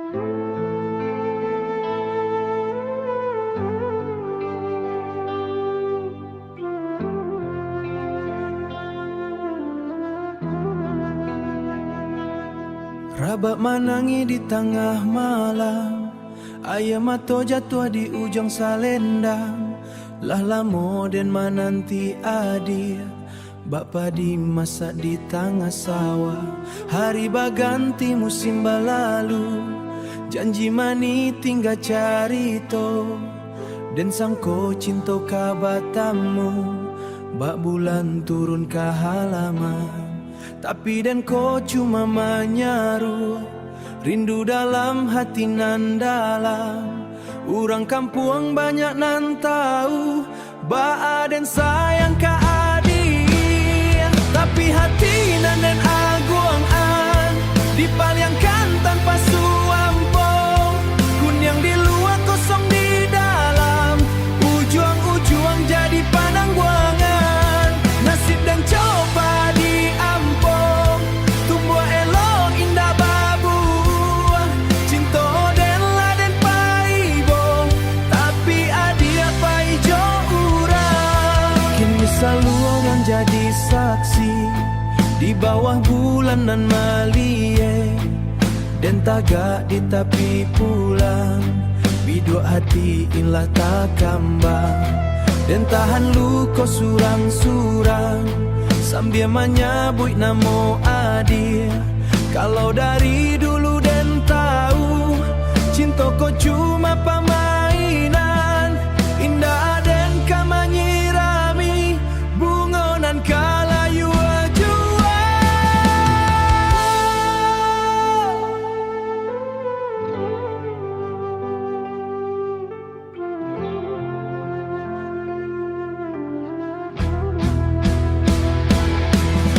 Rabak manangi di tengah malam, ayam atau jatuh di ujung salendang. Lah lamo den mananti adir, bapa dimasak di tengah sawah. Hari baganti musim balalu, janji mani tinggal carito. Den sangko cinta kabatamu, bak bulan turun ke halaman. Tapi dan kau cuma menyaru, rindu dalam hati nan dalam. Urang kampung banyak nan tahu, ba dan sayang ka adir. Tapi hati nan dan aguang-an dipaliangkan tanpa suampong. Kunyang di luar kosong di dalam, ujuang-ujuang jadi pandang buangan. Nasib dan coba diampong, tumbuh elok indah babu. Cinta den laden paibong, tapi adia paijo urang. Kini selalu orang jadi saksi di bawah bulan nan malie. Dan tagak di tepi pulang, biduk hati inlah tak kambang. Dan tahan luko surang-surang, sambil menyebut namo adir. Kalau dari dulu dan tahu, cinta kau cuma permainan. Indah dan kamanyirami, bungonan kalayu jua.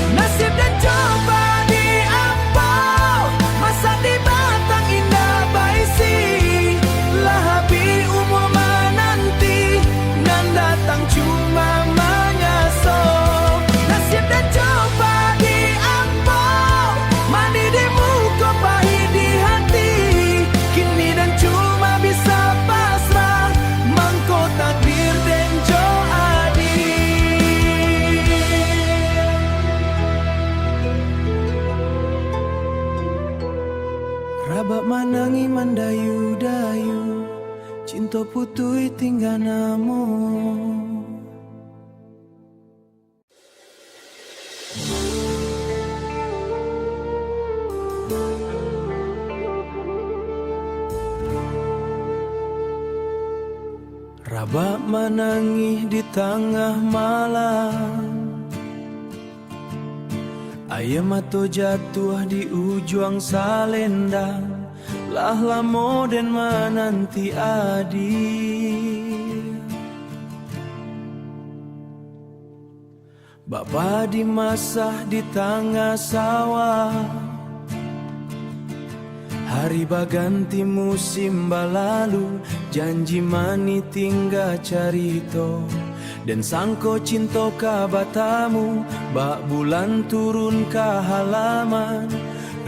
Nasib dan coba diampau, masa di batang indah baisi. Lah habi umur menanti, nan datang cuma menyesal. Nasib dan coba diampau, mandi di muka pahit di hati. Kini dan cuma bisa pasrah, mangko takdir dan jo adil. Rabak manangi mandayu-dayu, cinta putui tinggal namo. Rabak manangi di tengah malam, ayam atau jatuh di ujung salendang. Lah lamo dan menanti adir, bapa dimasak di tengah sawah. Hari baganti musim balalu, janji mani tinggal carito. Dan sangko cinta kabatamu, bak bulan turun ke halaman.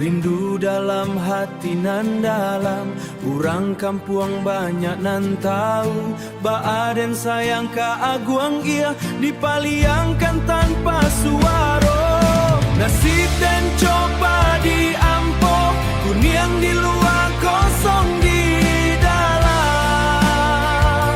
Rindu dalam hati nan dalam, urang kampung banyak nan tahu. Ba dan sayang ka aguang ia dipaliangkan tanpa suara. Nasib dan coba diampok, kunyang di luar kosong di dalam.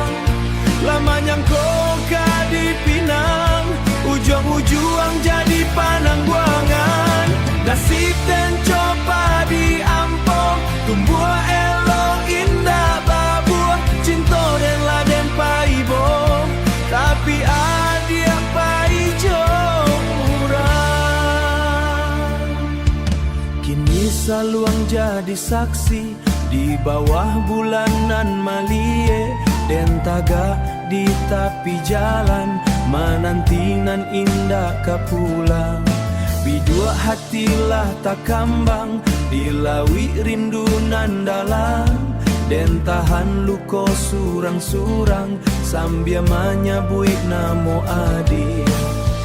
Lamanya kau ka dipinang, ujung-ujung jadi panang buangan. Nasib dan coba diampok, tumbuh elok indah babu. Cinta dan laden paibong, tapi adia paijo urang. Kini saluang jadi saksi di bawah bulanan malie. Dan tagak di tepi jalan, menanti nan indah kepulang. Bidua hatilah tak kambang, dilawi rindu nan dalam. Dan tahan luko surang-surang, sambil menyebut namo adir.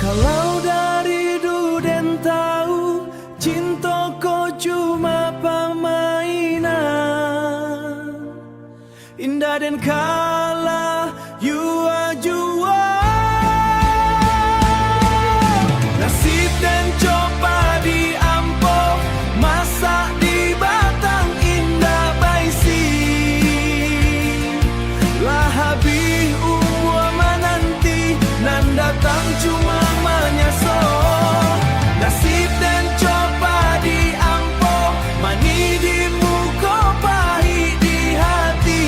Kalau dari dulu dan tahu, cinta kau cuma permainan. indah dan kala yua jua. Nasib dan coba diampo, masak di batang indah baisi. Lah habis umur menanti, nan datang cuma menyaso. Nasib dan coba diampo, mani di muka pahit di hati.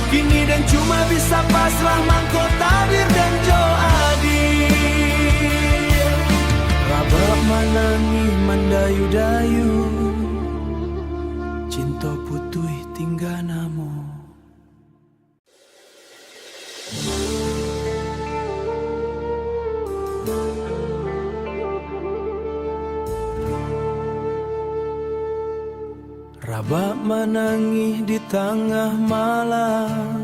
Kini dan cuma bisa pasrah mangko tabir dan joadi. Rabak manangi mendayu-dayu, cinta putih tinggal namo. Rabak menangis di tengah malam,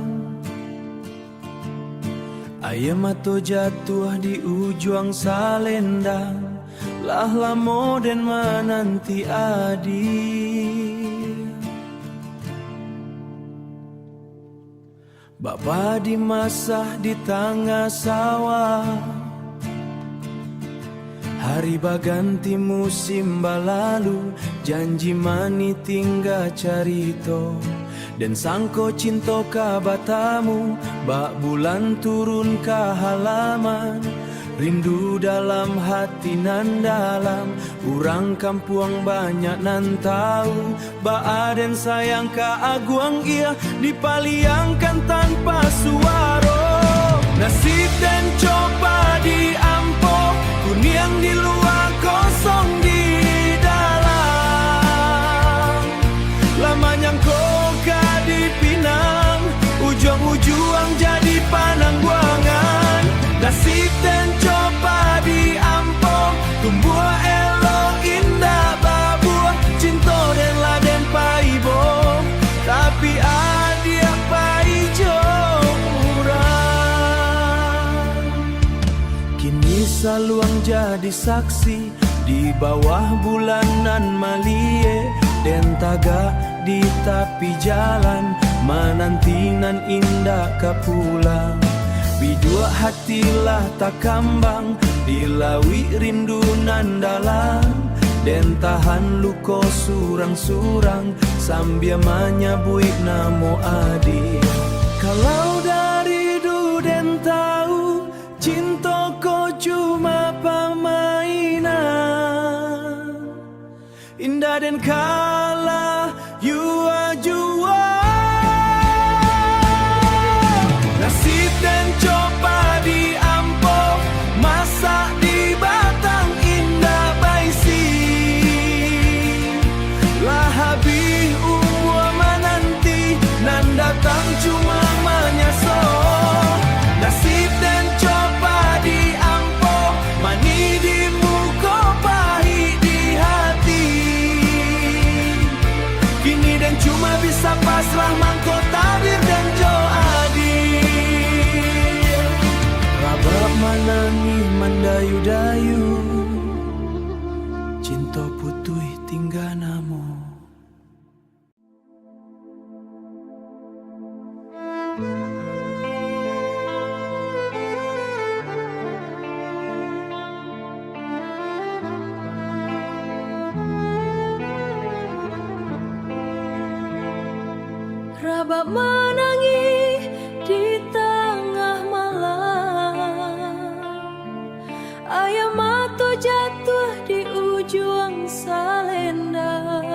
ayam atau jatuh di ujung salendang. Lah lamo dan menanti adik. Bapa dimasah di tengah sawah, hari baganti musim balalu, janji mani tinggal carito. Dan sangko cinta ka batamu, bak bulan turun ke halaman. Rindu dalam hati nan dalam, urang kampung banyak nan tahu. Bak dan sayang ka aguang ia, dipaliangkan tanpa suara. Nasib dan coba diampo, kuniang di luar kosong di dalam. Lamanya kau dipinang, ujung-ujung jadi panang buangan. Nasib dan coba diampo, tumbuh elok indah babuah. Cinta dan laden paibo, tapi adia paijo murah. Kini saluang jadi saksi di bawah bulanan malie. Dan taga di tepi jalan, menantinan indah ka pulang. Bidua hatilah tak kambang, dilawi rindu nan dalam. Dan tahan luko surang-surang, sambil menyabuik namo adi. Kalau dari dulu dan tahu, cinta ko cuma permainan. Indah dan kala yua jua. Nasib dan coba diampo, masak di batang indah baisi. Lah habis umur menanti, nan datang cuma menyaso. Nasib dan coba diampo, mani di muka pahit di hati. Kini dan cuma bisa pasrah mangko tabir dan joadi. Rabak menangi mendayu-dayu, cinta putih tinggal namo. Rabak menangis di tengah malam, ayam mata jatuh di ujung salendang.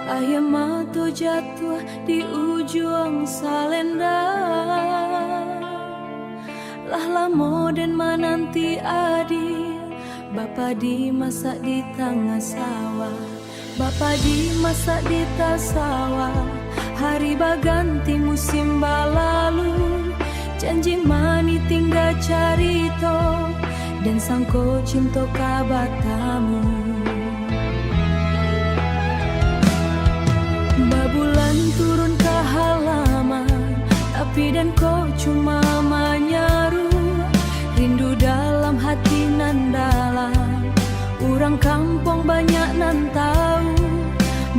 Ayam mata jatuh di ujung salendang. Lah lamo dan menanti adik, bapa dimasak di tengah sawah. Bapa dimasak di tasawa, hari baganti musim balalu. Janji mani tinggal carito, dan sangko cinta kabatamu. Babulan turun ke halaman, tapi dan kau cuma menyaru. Rindu dalam hati nan dalam, urang kampung banyak nan tahu.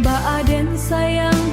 Ba Aden sayang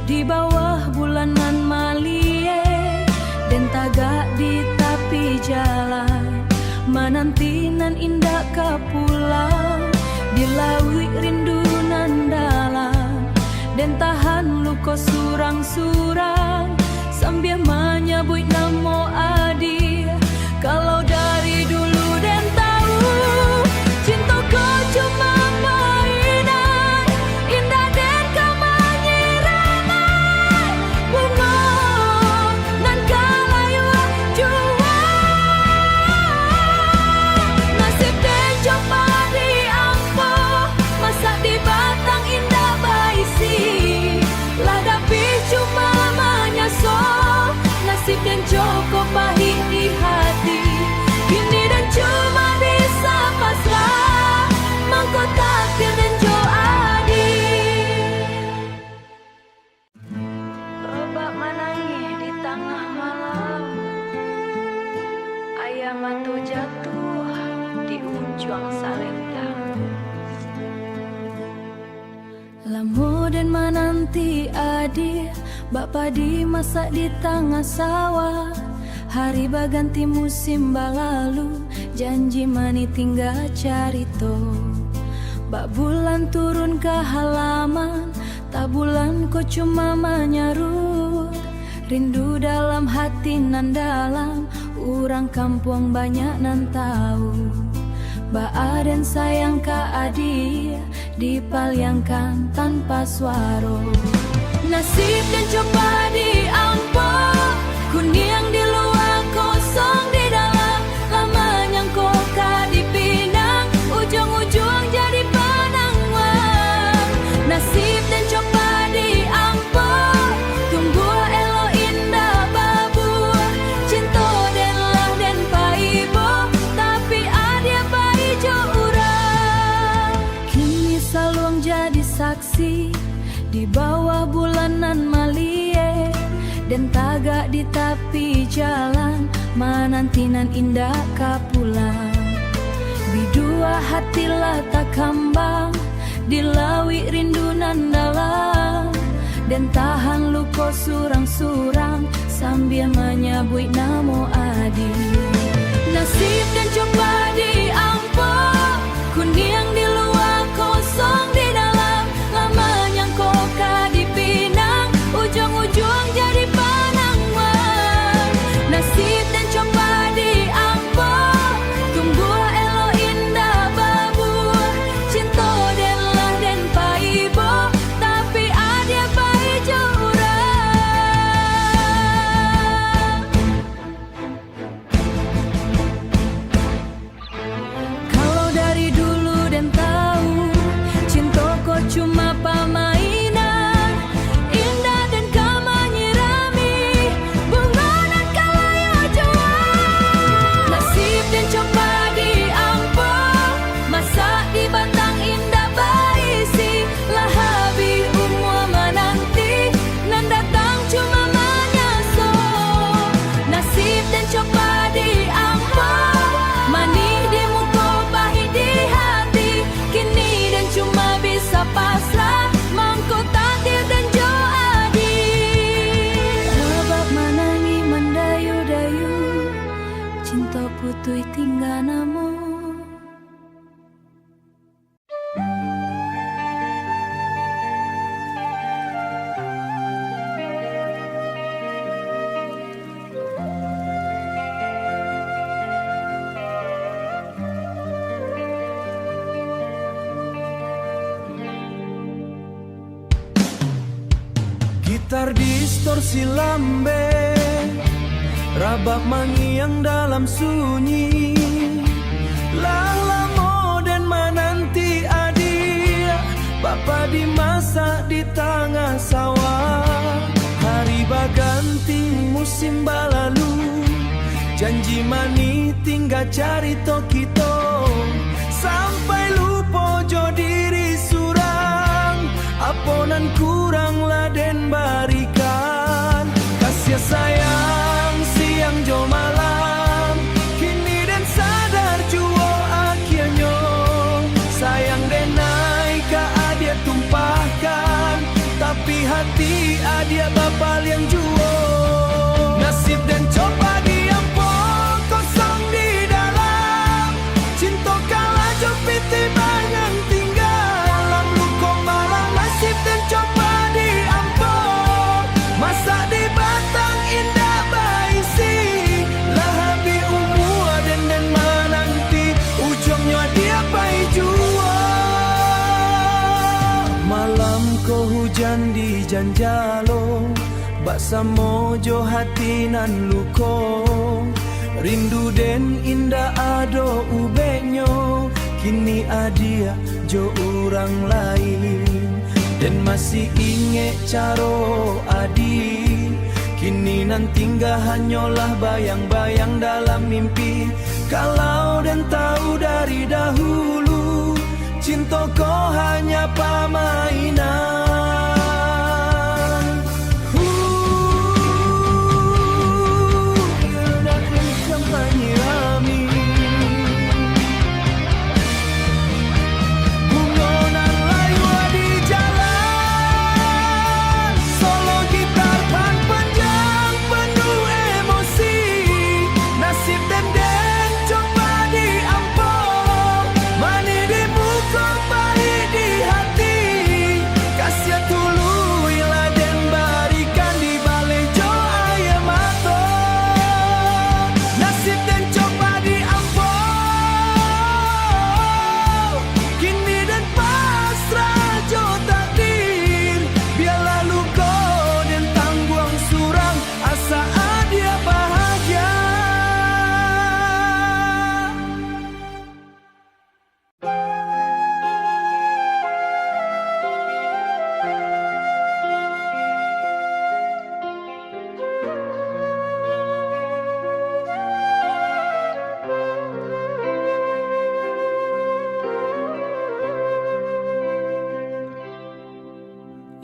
di bawah bulanan malie, dan tagak di tepi jalan, menanti nan indah ka pulang, dilawi rindu nan dalam, dan tahan luko surang-surang, sambil menyebut namo adi. Kalau dari dulu dan tahu, cintaku cuma mainan, indah dan kemenyirangan, bunga nan kalayu jua. Nasib dan coba diampuh, masa di batang indah baisi, ladapi cuma menyesal, nasib dan cukup pahit di hati. Kini dan cuma bisa pasrah, mangko takdir dan jo adi. Babak menangis di tengah malam, ayam matu jatuh di ujung salendang. Lamu dan menanti adi, bapa dimasak di tengah sawah. Hari baganti musim balalu, janji mani tinggal carito. Bak bulan turun ke halaman, tak bulan kau cuma menyarut. Rindu dalam hati nan dalam, orang kampung banyak nan tahu. Ba dan sayang ka adi, dipaliangkan tanpa suara. Nasib dan coba diampau, kuning di luar kosong di dalam, lamanya kau ka dipinang, ujung-ujung jadi penangwang. Nasib dan coba diampau, tunggu elo indah babu, cinta dan lah dan paibo, tapi ada paijo urang. Kini saluang jadi saksi di bawah bulanan malie, dan tagak di tepi jalan, menantinan indah ka pulang. Bidua hatilah tak kembang, dilawi rindu nan dalam, dan tahan luko surang-surang, sambil menyebut namo adi. Nasib dan coba diampau, kuning di luar kosong di dalam, lamanya kau ka dipinang, ujung-ujung jadi penangwang. Nasib dan coba diampau, tunggu elo indah babu, cinta dan lah dan paibo, tapi ada paijo urang. Kalau dari dulu dan tahu, cinta kau cuma pemainan, indah dan kau menyirami, bunga dan kalayu jua. Nasib dan coba diampau, masa di batang indah baisi, lah habis umur menanti, nan datang cuma menyesal. Nasib dan coba diampau, manis di muka pahit di hati, kini dan cuma bisa pasrah, mangko takdir dan jo adi. Rabak menangi mendayu-dayu, cinta putui tinggal namo. Gitar distorsi lambe, rabak mangiang dalam sunyi, lamo dan menanti adi, bapa dimasak di tengah sawah. Hari baganti musim balalu, janji mani tinggal cari tokito, sampai lupa jo diri surang, aponan kurang laden barikan, kasih sayang siang jo malam, kini dan sadar juo akhirnya, sayang denai ka adia tumpahkan, tapi hati di adia bapa yang juo. Nasib dan coba diampo kosong di dalam. Cinta kalah jopiti banyak tinggal. Lalu kau malang nasib dan coba diampo. Masa di batang indah baisi. Lah habi umur dan menanti. Ujungnya dia pai juo. Malam ko hujan di janjalo. Bak samojo hati nan luko. Rindu den indah ado ubeknyo. Kini adia jo orang lain. Dan masih inget caro adi. Kini nan tinggal hanyalah bayang-bayang dalam mimpi. Kalau dan tahu dari dahulu cinta kau hanya permainan.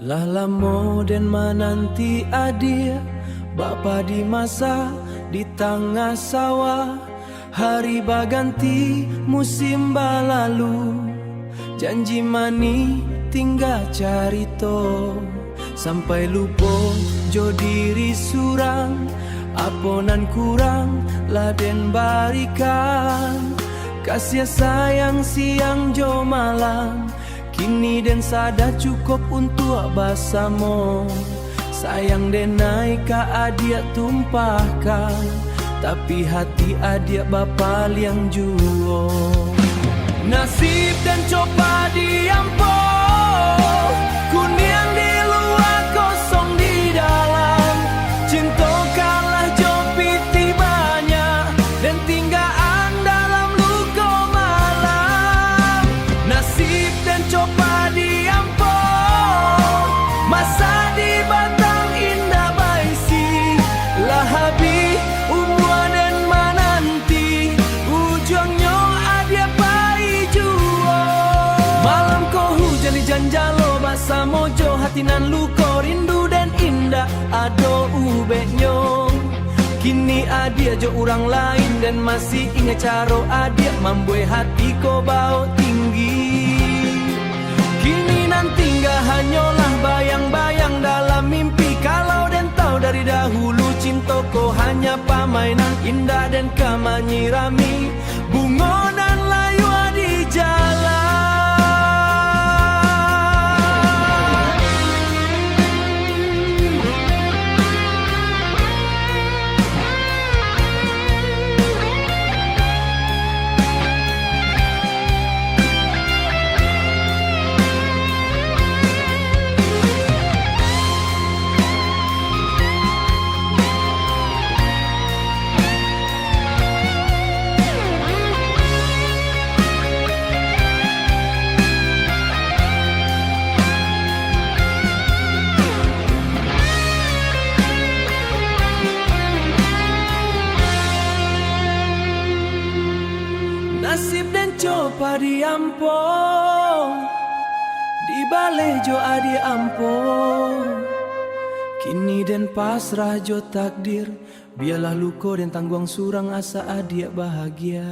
Lah lamo dan menanti adia bapa di masa di tengah sawah. Hari baganti musim balalu. Janji mani tinggal carito. Sampai lupa jo diri surang. Aponan kurang laden barikan. Kasih sayang siang jo malam. Kini den sada cukup untuk basamo. Sayang den naik ka adia tumpahkan. Tapi hati adia bapa yang juo. Nasib dan coba diampo. Kuniang di luar kosong di dalam. Cinta kalah jopiti banyak. Dan tinggaan dalam luka malam. Nasib dan coba diampo. Masa di batang indah baisi. Lah habi umur dan menanti. Ujungnya adia pai juo. Malam ko hujan di janjalo. Basa mojo hati nan luko. Rindu dan indah ado ubeknyo. Kini adia jo orang lain. Dan masih ingat caro adia membuat hati ko bau tinggi. Kini nan tinggal hanyalah bayang-bayang dalam mimpi. Kalau dan tahu dari dahulu cinta ko hanya permainan indah dan kamanyirami. Bunga dan layu di jalan. Nasib dan coba diampo. Di balai jo adi ampo. Kini dan pasrah jo takdir. Biarlah luko dan tangguang surang asa adia bahagia.